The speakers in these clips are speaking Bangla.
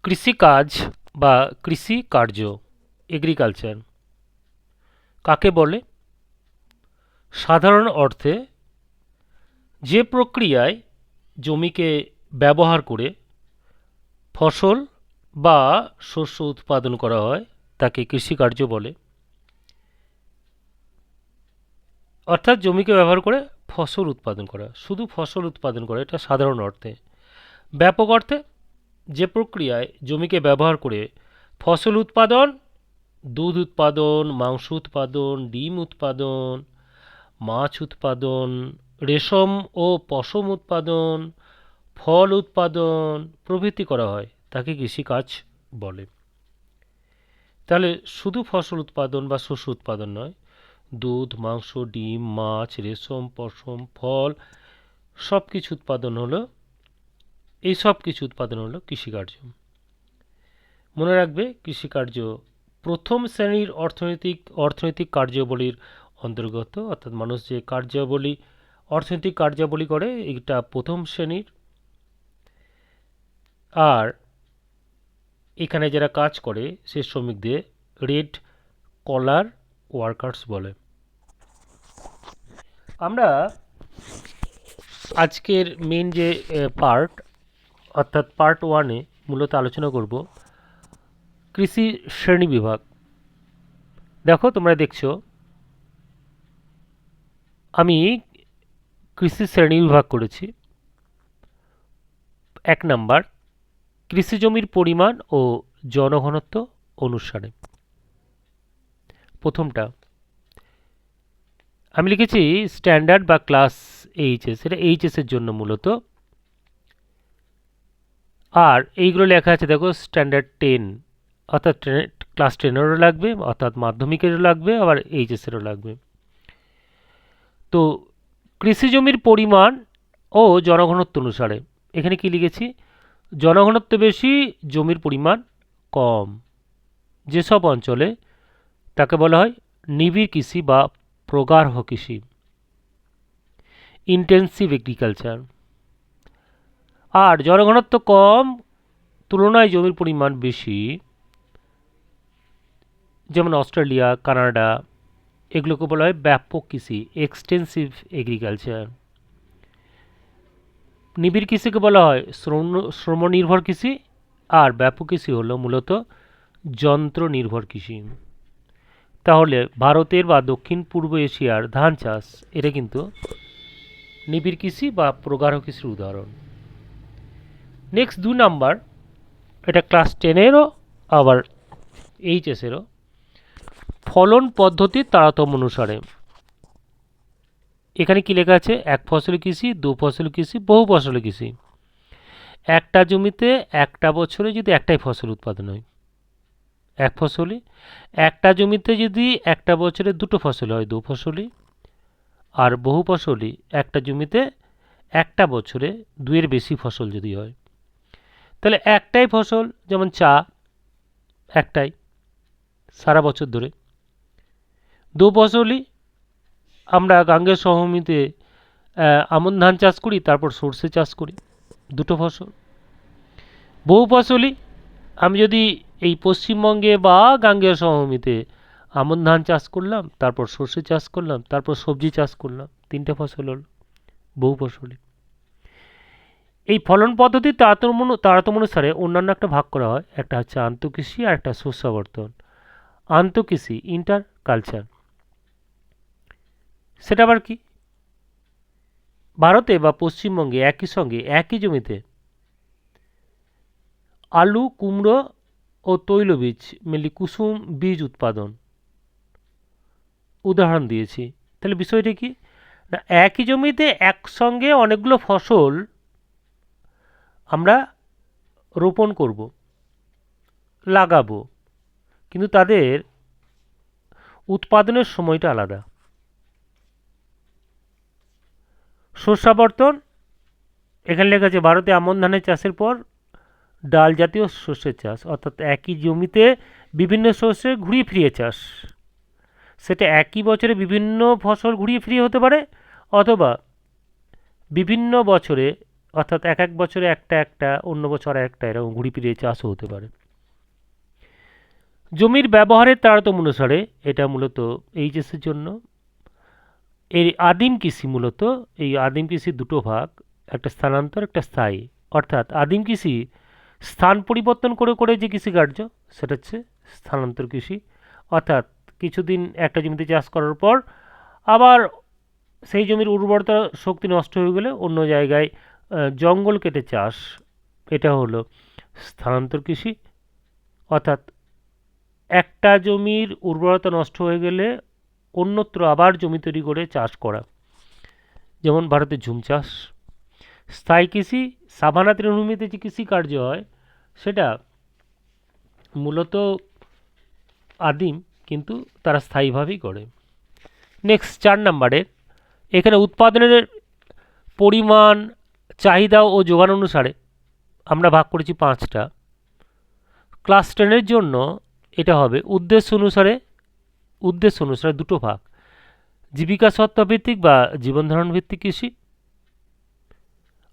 কৃষিকাজ বা কৃষিকার্য এগ্রিকালচার কাকে বলে? সাধারণ অর্থে যে প্রক্রিয়ায় জমিকে ব্যবহার করে ফসল বা শস্য উৎপাদন করা হয় তাকে কৃষিকার্য বলে। অর্থাৎ জমিকে ব্যবহার করে ফসল উৎপাদন করা, শুধু ফসল উৎপাদন করা, এটা সাধারণ অর্থে। ব্যাপক অর্থে যে প্রক্রিয়ায় জমিকে ব্যবহার করে ফসল উৎপাদন, দুধ উৎপাদন, মাংস উৎপাদন, ডিম উৎপাদন, মাছ উৎপাদন, রেশম ও পশম উৎপাদন, ফল উৎপাদন প্রভৃতি করা হয় তাকে কৃষিকাজ বলে। তাহলে শুধু ফসল উৎপাদন বা শস্য উৎপাদন নয়, দুধ, মাংস, ডিম, মাছ, রেশম, পশম, ফল সব কিছু উৎপাদন হলো, এই সব কিছু উৎপাদন হলো কৃষিকার্য। মনে রাখবে, কৃষিকার্য প্রথম শ্রেণীর অর্থনৈতিক কার্যাবলীর অন্তর্গত, অর্থাৎ মানুষ যে অর্থনৈতিক কার্যাবলী করে, এটা প্রথম শ্রেণীর। আর এখানে যারা কাজ করে সে শ্রমিকদের রেড কলার ওয়ার্কার্স বলে। আমরা আজকের মেন যে পার্ট, অর্থাৎ পার্ট 1-এ মূলত আলোচনা করব কৃষি শ্রেণী বিভাগ। দেখো, তোমরা দেখছো আমি কৃষি শ্রেণী বিভাগ করেছি। 1 নাম্বার, কৃষি জমির পরিমাণ ও জনঘনত্ব অনুসারে। প্রথমটা আমি লিখেছি স্ট্যান্ডার্ড বা ক্লাস এইচএস, এটা এইচএসের জন্য মূলত। আর এইগুলো লেখা আছে দেখো, স্ট্যান্ডার্ড 10, অর্থাৎ ক্লাস 10-এরও লাগবে, অর্থাৎ মাধ্যমিকেরও লাগবে, আবার এইচএসেরও লাগবে। তো কৃষি জমির পরিমাণ ও জনঘনত্ব অনুসারে এখানে কি লিখেছি, জনঘনত্ব বেশি, জমির পরিমাণ কম যেসব অঞ্চলে তাকে বলা হয় নিবিড় কৃষি বা প্রগাঢ় কৃষি, ইন্টেন্সিভ এগ্রিকালচার। আর জনঘনত্ব কম, তুলনায় জমির পরিমাণ বেশি, যেমন অস্ট্রেলিয়া, কানাডা, এগুলোকে বলা হয় ব্যাপক কৃষি, এক্সটেন্সিভ এগ্রিকালচার। নিবিড় কৃষিকে বলা হয় শ্রমনির্ভর কৃষি, আর ব্যাপক কৃষি হলো মূলত যন্ত্র নির্ভর কৃষি। তাহলে ভারতের বা দক্ষিণ পূর্ব এশিয়ার ধান চাষ, এটা কিন্তু নিবিড় কৃষি বা প্রগাঢ় কৃষির উদাহরণ। নেক্সট 2 নাম্বার, এটা ক্লাস 10-এরও আবার এইচএসেরও, ফলন পদ্ধতির তারতম্য অনুসারে। এখানে কি লেখা আছে, এক ফসলি কৃষি, দু ফসলি কৃষি, বহু ফসলি কৃষি। একটা জমিতে একটা বছরে যদি একটাই ফসল উৎপাদন হয়, এক ফসলি। একটা জমিতে যদি একটা বছরে দুটো ফসল হয়, দু ফসলি। আর বহু ফসলি, একটা জমিতে একটা বছরে দুইয়ের বেশি ফসল যদি হয়। তাহলে একটাই ফসল, যেমন চা, একটাই সারা বছর ধরে। দু ফসলি, আমরা গাঙ্গেয় সমভূমিতে আমন ধান চাষ করি, তারপর সর্ষে চাষ করি, দুটো ফসল। বহু ফসলি, আমি যদি এই পশ্চিমবঙ্গে বা গাঙ্গেয় সমভূমিতে আমন ধান চাষ করলাম, তারপর সর্ষে চাষ করলাম, তারপর সবজি চাষ করলাম, 3টে ফসল হল বহু ফসলি। এই ফলন পদ্ধতির তারতম্য অনুসারে অন্যান্য একটা ভাগ করা হয়, একটা হচ্ছে আন্তঃকৃষি আর একটা শস্যাবর্তন। আন্তঃকৃষি, ইন্টার কালচার, সেটা আবার কি, ভারতে বা পশ্চিমবঙ্গে একই সঙ্গে একই জমিতে আলু, কুমড়ো ও তৈলবীজ, মেনলি কুসুম বীজ উৎপাদন উদাহরণ দিয়েছি। তাহলে বিষয়টা কি না, একই জমিতে একসঙ্গে অনেকগুলো ফসল আমরা রোপণ করব, লাগাবো, কিন্তু তাদের উৎপাদনের সময়টা আলাদা। শস্যাবর্তন, এখানে লেখা আছে ভারতে আমন ধানের চাষের পর ডাল জাতীয় শস্যের চাষ, অর্থাৎ একই জমিতে বিভিন্ন শস্যের ঘুরিয়ে ফিরিয়ে চাষ। সেটা একই বছরে বিভিন্ন ফসল ঘুরিয়ে ফিরিয়ে হতে পারে, অথবা বিভিন্ন বছরে অর্থাৎ এক এক বছরে একটা একটা, অন্য বছর একটা, এরকম ঘুরি ফিরিয়ে চাষও হতে পারে। জমির ব্যবহারের তারতম্য অনুসারে, এটা মূলত এইচএসের জন্য। এই আদিম কৃষি মূলত, এই আদিম কৃষির দুটো ভাগ, একটা স্থানান্তর, একটা স্থায়ী। অর্থাৎ আদিম কৃষি স্থান পরিবর্তন করে করে যে কৃষিকার্য, সেটা হচ্ছে স্থানান্তর কৃষি। অর্থাৎ কিছুদিন একটা জমিতে চাষ করার পর আবার সেই জমির উর্বরতা শক্তি নষ্ট হয়ে গেলে অন্য জায়গায় জঙ্গল কেটে চাষ, এটা হলো স্থানান্তর কৃষি। অর্থাৎ একটা জমির উর্বরতা নষ্ট হয়ে গেলে অন্যত্র আবার জমি তৈরি করে চাষ করা, যেমন ভারতের ঝুম চাষ। স্থায়ী কৃষি, সাভানা তৃণভূমিতে যে কৃষিকার্য হয় সেটা মূলত আদিম, কিন্তু তারা স্থায়ীভাবেই করে। নেক্সট 4 নম্বরে, এখানে উৎপাদনের পরিমাণ, চাহিদা ও যোগান অনুসারে আমরা ভাগ করেছি 5টা। ক্লাস 10-এর জন্য এটা হবে উদ্দেশ্য অনুসারে, উদ্দেশ্য অনুসারে দুটো ভাগ, জীবিকা সত্ত্বভিত্তিক বা জীবনধারণ ভিত্তিক কৃষি,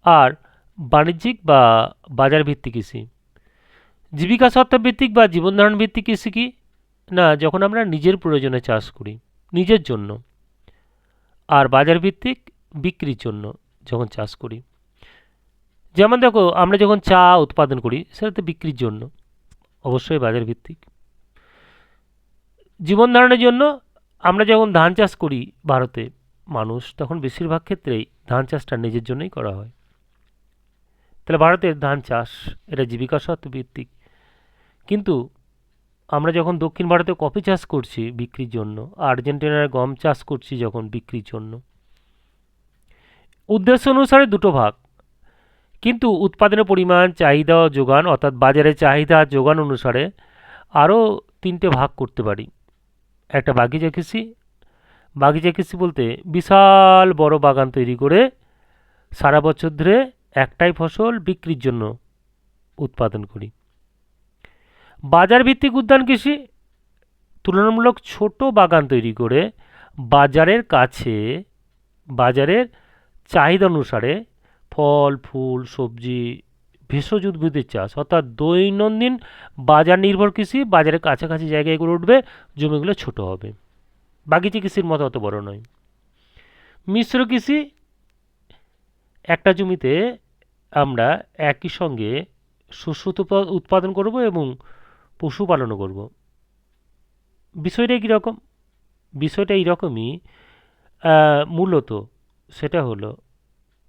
আর বাণিজ্যিক বা বাজার ভিত্তিক কৃষি। জীবিকা সত্ত্বভিত্তিক বা জীবনধারণ ভিত্তিক কৃষি কি না, যখন আমরা নিজের প্রয়োজনে চাষ করি, নিজের জন্য। আর বাজার ভিত্তিক, বিক্রির জন্য যখন চাষ করি। যেমন দেখো, আমরা যখন চা উৎপাদন করি সেটা তো বিক্রির জন্য, অবশ্যই বাজার ভিত্তিক। জীবন ধারণের জন্য আমরা যখন ধান চাষ করি ভারতে মানুষ, তখন বেশিরভাগ ক্ষেত্রেই ধান চাষটা নিজের জন্যই করা হয়। তাহলে ভারতের ধান চাষ এটা জীবিকা সত্ত্ব ভিত্তিক। কিন্তু আমরা যখন দক্ষিণ ভারতে কফি চাষ করছি বিক্রির জন্য, আর্জেন্টিনার গম চাষ করছি যখন বিক্রির জন্য। উদ্দেশ্য অনুসারে দুটো ভাগ, কিন্তু উৎপাদনের পরিমাণ, চাহিদা ও যোগান, অর্থাৎ বাজারে চাহিদা যোগান অনুসারে আরও 3টে ভাগ করতে পারি। একটা বাগিচা কৃষি। বাগিচা কৃষি বলতে বিশাল বড় বাগান তৈরি করে সারা বছর ধরে একটাই ফসল বিক্রির জন্য উৎপাদন করি। বাজার ভিত্তিক উদ্যান কৃষি, তুলনামূলক ছোট বাগান তৈরি করে বাজারের কাছে, বাজারের চাহিদা অনুসারে ফল, ফুল, সবজি, ভেষজ উদ্ভিদের চাষ, অর্থাৎ দৈনন্দিন বাজার নির্ভর কৃষি। বাজারের কাছাকাছি জায়গায় এগুলো উঠবে, জমিগুলো ছোট হবে, বাগিচা কৃষির মতো অত বড় নয়। মিশ্র কৃষি, একটা জমিতে আমরা একই সঙ্গে শস্য উৎপাদন করব এবং পশুপালনও করব। বিষয়টা কীরকম? বিষয়টা এইরকমই মূলত। সেটা হলো,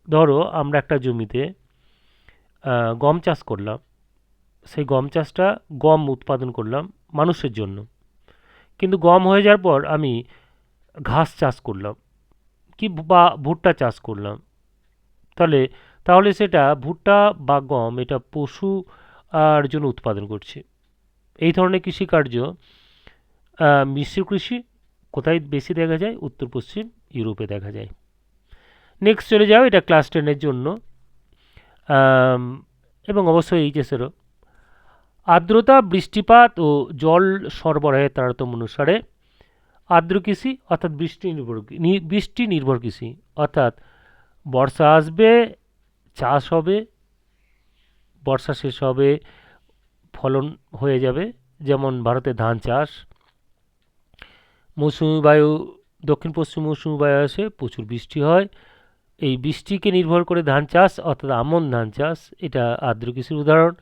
ধরো আমরা একটা জমিতে গম চাষ করলাম, সেই গম চাষটা, গম উৎপাদন করলাম মানুষের জন্য, কিন্তু গম হয়ে যাওয়ার পর আমি ঘাস চাষ করলাম কি বা ভুট্টা চাষ করলাম, তাহলে সেটা ভুট্টা বা গম এটা পশু আর জন্য উৎপাদন করছি। এই ধরনের কৃষিকার্য মিশ্র কৃষি কোথায় বেশি দেখা যায়? উত্তর পশ্চিম ইউরোপে দেখা যায়। নেক্সট চলে যাও, এটা ক্লাস 10-এর জন্য এবং অবশ্যই এইচএসেরও। আর্দ্রতা, বৃষ্টিপাত ও জল সরবরাহের তারতম্য অনুসারে আর্দ্র কৃষি, অর্থাৎ বৃষ্টি নির্ভর কৃষি। অর্থাৎ বর্ষা আসবে, চাষ হবে, বর্ষা শেষ হবে, ফলন হয়ে যাবে, যেমন ভারতে ধান চাষ। মৌসুমি বায়ু, দক্ষিণ পশ্চিম মৌসুমি বায়ু আসে, প্রচুর বৃষ্টি হয়, এই বৃষ্টিকে নির্ভর করে ধান চাষ, অর্থাৎ আমন ধান চাষ, এটা আর্দ্র কৃষির উদাহরণ।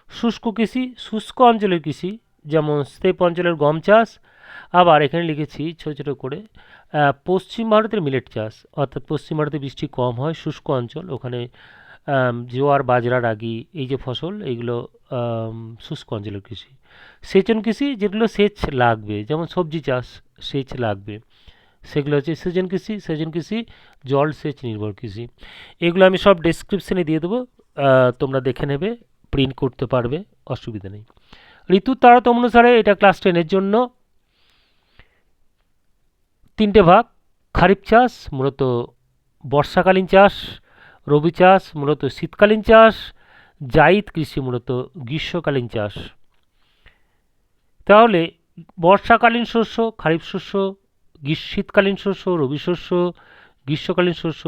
শুষ্ক কৃষি, শুষ্ক অঞ্চলের কৃষি, যেমন স্টেপ অঞ্চলের গম চাষ। আবার এখানে লিখেছি ছোটো ছোটো করে, পশ্চিম ভারতের মিলেট চাষ, অর্থাৎ পশ্চিম ভারতে বৃষ্টি কম হয়, শুষ্ক অঞ্চল, ওখানে জোয়ার, বাজরা, রাগি, এই যে ফসল, এইগুলো শুষ্ক অঞ্চলের কৃষি। সেচন কৃষি, যেগুলো সেচ লাগবে, যেমন সবজি চাষ, সেচ লাগবে, সেগুলো হচ্ছে সেচন কৃষি। সেচন কৃষি জল সেচ নির্ভর কৃষি। এগুলো আমি সব ডেসক্রিপশানে দিয়ে দেবো, তোমরা দেখে নেবে, প্রিন্ট করতে পারবে, অসুবিধা নেই। ঋতুর তারতম্য অনুসারে, এটা ক্লাস 10-এর জন্য 3টে ভাগ। খারিফ চাষ মূলত বর্ষাকালীন চাষ, রবি চাষ মূলত শীতকালীন চাষ, জায়িদ কৃষি মূলত গ্রীষ্মকালীন চাষ। তাহলে বর্ষাকালীন শস্য, খারিফ শস্য, শীতকালীন শস্য, রবি শস্য, গ্রীষ্মকালীন শস্য,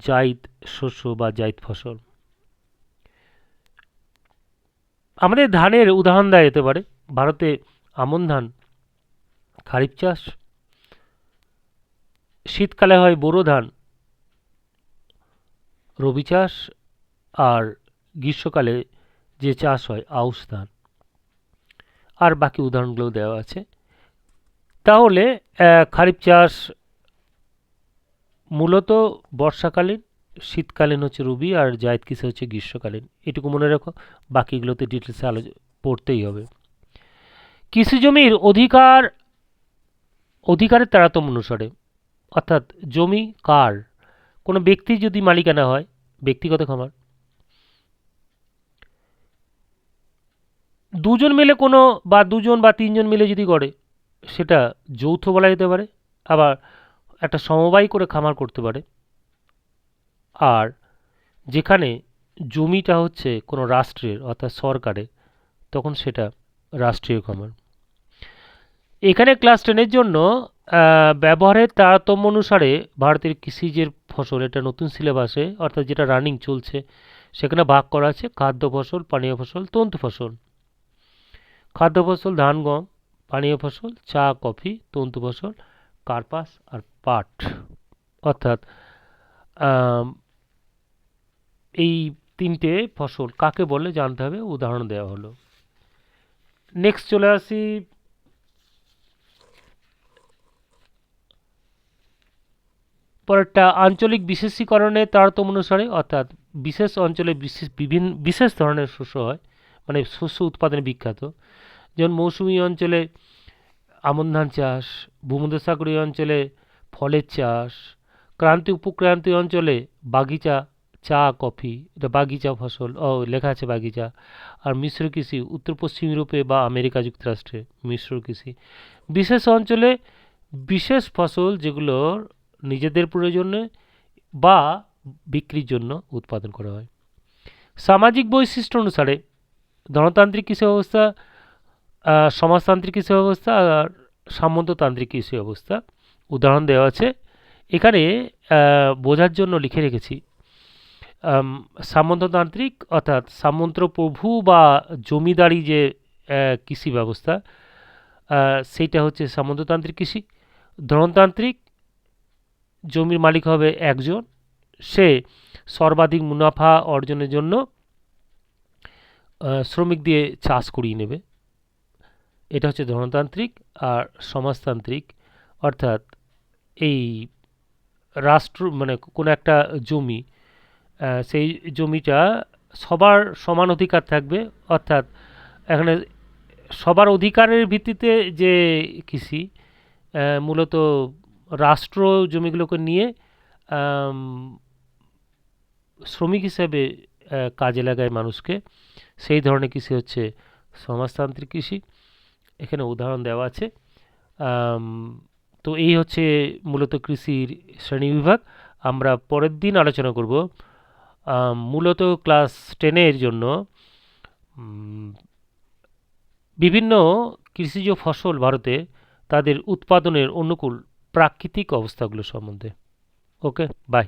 জাইদ শস্য বা জাইদ ফসল। আমাদের ধানের উদাহরণ দেওয়া যেতে পারে। ভারতে আমন ধান খারিফ চাষ, শীতকালে হয় বোরো ধান রবি চাষ, আর গ্রীষ্মকালে যে চাষ হয় আউশ ধান। আর বাকি উদাহরণগুলো দেওয়া আছে। তাহলে খারিফ চাষ মূলত বর্ষাকালীন, শীতকালীন হচ্ছে রবি, আর জায়দ কিসে হচ্ছে গ্রীষ্মকালীন। এটুকু মনে রাখো, বাকিগুলোতে ডিটেলসে পড়তেই হবে। কৃষি জমির অধিকারের তারতম্য অনুসারে, অর্থাৎ জমি কার, কোনো ব্যক্তি যদি মালিকানা হয়, ব্যক্তিগত খামার, দুজন মিলে কোনো বা দুজন বা তিনজন মিলে যদি করে সেটা যৌথ বলা যেতে পারে। আবার একটা সমবায় করে খামার করতে পারে। আর যেখানে জমিটা হচ্ছে কোনো রাষ্ট্রের অর্থাৎ সরকারের, তখন সেটা রাষ্ট্রীয় খামার। এখানে ক্লাস 10-এর জন্য ব্যবহারের তারতম্য অনুসারে ভারতের কৃষিজের ফসল, এটা নতুন সিলেবাসে অর্থাৎ যেটা রানিং চলছে, সেখানে ভাগ করা আছে খাদ্য ফসল, পানীয় ফসল, তন্তু ফসল। খাদ্য ফসল ধান গম, পানীয় ফসল চা কফি, তন্তু ফসল কার্পাস আর পাট। অর্থাৎ এই তিনটে ফসল কাকে বলে জানতে হবে, উদাহরণ দেওয়া হলো। নেক্সট চলে আসি পরেরটা, আঞ্চলিক বিশেষীকরণের তারতম্য অনুসারে। অর্থাৎ বিশেষ অঞ্চলে বিশেষ ধরনের শস্য হয়, মানে শস্য উৎপাদনে বিখ্যাত। যেমন মৌসুমী অঞ্চলে আমন ধান চাষ, ভূমধ্যসাগরীয় অঞ্চলে ফলের চাষ, ক্রান্তীয় উপক্রান্তীয় অঞ্চলে বাগিচা চা কফি, এটা বাগিচা ফসল, লেখা আছে বাগিচা। আর মিশ্র কৃষি উত্তর পশ্চিম ইউরোপে বা আমেরিকা যুক্তরাষ্ট্রে মিশ্র কৃষি। বিশেষ অঞ্চলে বিশেষ ফসল যেগুলোর নিজেদের প্রয়োজনে বা বিক্রির জন্য উৎপাদন করা হয়। সামাজিক বৈশিষ্ট্য অনুসারে ধনতান্ত্রিক কৃষি ব্যবস্থা, সমাজতান্ত্রিক কৃষি ব্যবস্থা আর সামন্ততান্ত্রিক কৃষি ব্যবস্থা। উদাহরণ দেওয়া আছে এখানে, বোঝার জন্য লিখে রেখেছি। সামন্ততান্ত্রিক অর্থাৎ সামন্তপ্রভু বা জমিদারি যে কৃষি ব্যবস্থা, সেইটা হচ্ছে সামন্ততান্ত্রিক কৃষি। ধনতান্ত্রিক, জমির মালিক হবে একজন, সে সর্বাধিক মুনাফা অর্জনের জন্য শ্রমিক দিয়ে চাষ করিয়ে নেবে, এটা হচ্ছে ধনতান্ত্রিক। আর সমাজতান্ত্রিক অর্থাৎ এই রাষ্ট্র মানে কোনো একটা জমি, সেই জমিটা সবার সমান অধিকার থাকবে। অর্থাৎ এখানে সবার অধিকারের ভিত্তিতে যে কৃষি, মূলত রাষ্ট্র জমিগুলোকে নিয়ে শ্রমিক হিসেবে কাজে লাগায় মানুষকে, সেই ধরনের কৃষি হচ্ছে সমাজতান্ত্রিক কৃষি। এখানে উদাহরণ দেওয়া আছে। তো এই হচ্ছে মূলত কৃষির শ্রেণীবিভাগ। আমরা পরের দিন আলোচনা করব মূলত ক্লাস 10-এর জন্য বিভিন্ন কৃষিজ ফসল ভারতে তাদের উৎপাদনের অনুকূল প্রাকৃতিক অবস্থাগুলো সম্বন্ধে। ওকে, বাই।